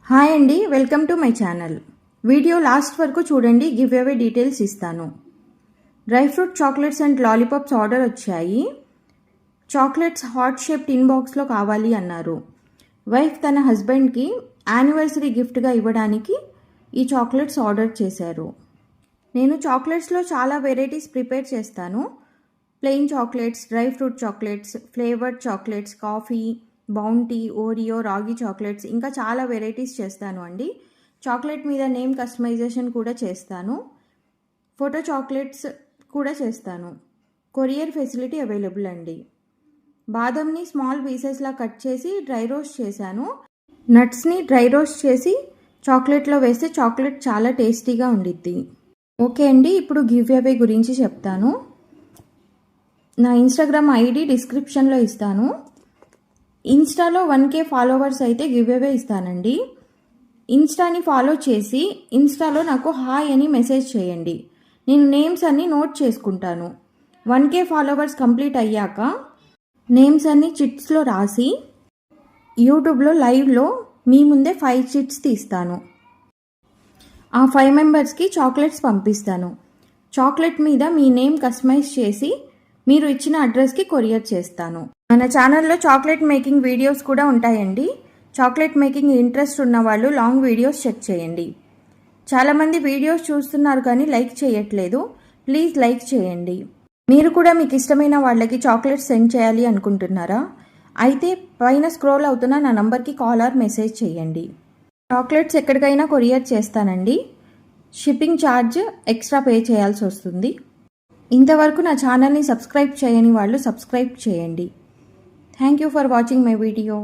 Hi అండి, welcome to my channel. Video last వరకు చూడండి, గివ్ అవే డీటెయిల్స్ ఇస్తాను. Dry fruit chocolates and lollipops order వచ్చాయి. Chocolates heart shape టిన్ బాక్స్లో కావాలి అన్నారు. వైఫ్ తన హస్బెండ్కి యానివర్సరీ గిఫ్ట్గా ఇవ్వడానికి ఈ చాక్లెట్స్ ఆర్డర్ చేశారు. నేను చాక్లెట్స్లో చాలా వెరైటీస్ ప్రిపేర్ చేస్తాను. Plain chocolates, dry fruit chocolates, flavoured chocolates, coffee, bounty, Oreo, రాగి చాక్లెట్స్, ఇంకా చాలా వెరైటీస్ చేస్తాను అండి. చాక్లెట్ మీద నేమ్ కస్టమైజేషన్ కూడా చేస్తాను. ఫోటో చాక్లెట్స్ కూడా చేస్తాను. కొరియర్ ఫెసిలిటీ అవైలబుల్ అండి. బాదంని స్మాల్ పీసెస్లా కట్ చేసి డ్రై రోస్ట్ చేశాను. నట్స్ని డ్రై రోస్ట్ చేసి చాక్లెట్లో వేస్తే చాక్లెట్ చాలా టేస్టీగా ఉండిద్ది. ఓకే అండి, ఇప్పుడు గివ్ అవే గురించి చెప్తాను. నా ఇన్స్టాగ్రామ్ ఐడి డిస్క్రిప్షన్లో ఇస్తాను. ఇన్స్టాలో 1K ఫాలోవర్స్ అయితే గివ్ అవే ఇస్తానండి. ఇన్స్టాని ఫాలో చేసి ఇన్స్టాలో నాకు హాయ్ అని మెసేజ్ చేయండి. నేను నేమ్స్ అన్నీ నోట్ చేసుకుంటాను. 1K ఫాలోవర్స్ కంప్లీట్ అయ్యాక నేమ్స్ అన్నీ చిట్స్లో రాసి యూట్యూబ్లో లైవ్లో మీ ముందే 5 చిట్స్ తీస్తాను. ఆ 5 మెంబర్స్కి చాక్లెట్స్ పంపిస్తాను. చాక్లెట్ మీద మీ నేమ్ కస్టమైజ్ చేసి మీరు ఇచ్చిన అడ్రస్కి కొరియర్ చేస్తాను. మన ఛానల్లో చాక్లెట్ మేకింగ్ వీడియోస్ కూడా ఉంటాయండి. చాక్లెట్ మేకింగ్ ఇంట్రెస్ట్ ఉన్న వాళ్ళు లాంగ్ వీడియోస్ చెక్ చేయండి. చాలామంది వీడియోస్ చూస్తున్నారు కానీ లైక్ చేయట్లేదు. ప్లీజ్ లైక్ చేయండి. మీరు కూడా మీకు ఇష్టమైన వాళ్ళకి చాక్లెట్స్ సెండ్ చేయాలి అనుకుంటున్నారా? అయితే పైన స్క్రోల్ అవుతున్న నా నంబర్కి కాల్ ఆర్ మెసేజ్ చేయండి. చాక్లెట్స్ ఎక్కడికైనా కొరియర్ చేస్తానండి. షిప్పింగ్ ఛార్జ్ ఎక్స్ట్రా పే చేయాల్సి వస్తుంది. ఇంతవరకు నా ఛానల్ని సబ్స్క్రైబ్ చేయని వాళ్ళు సబ్స్క్రైబ్ చేయండి. Thank you for watching my video.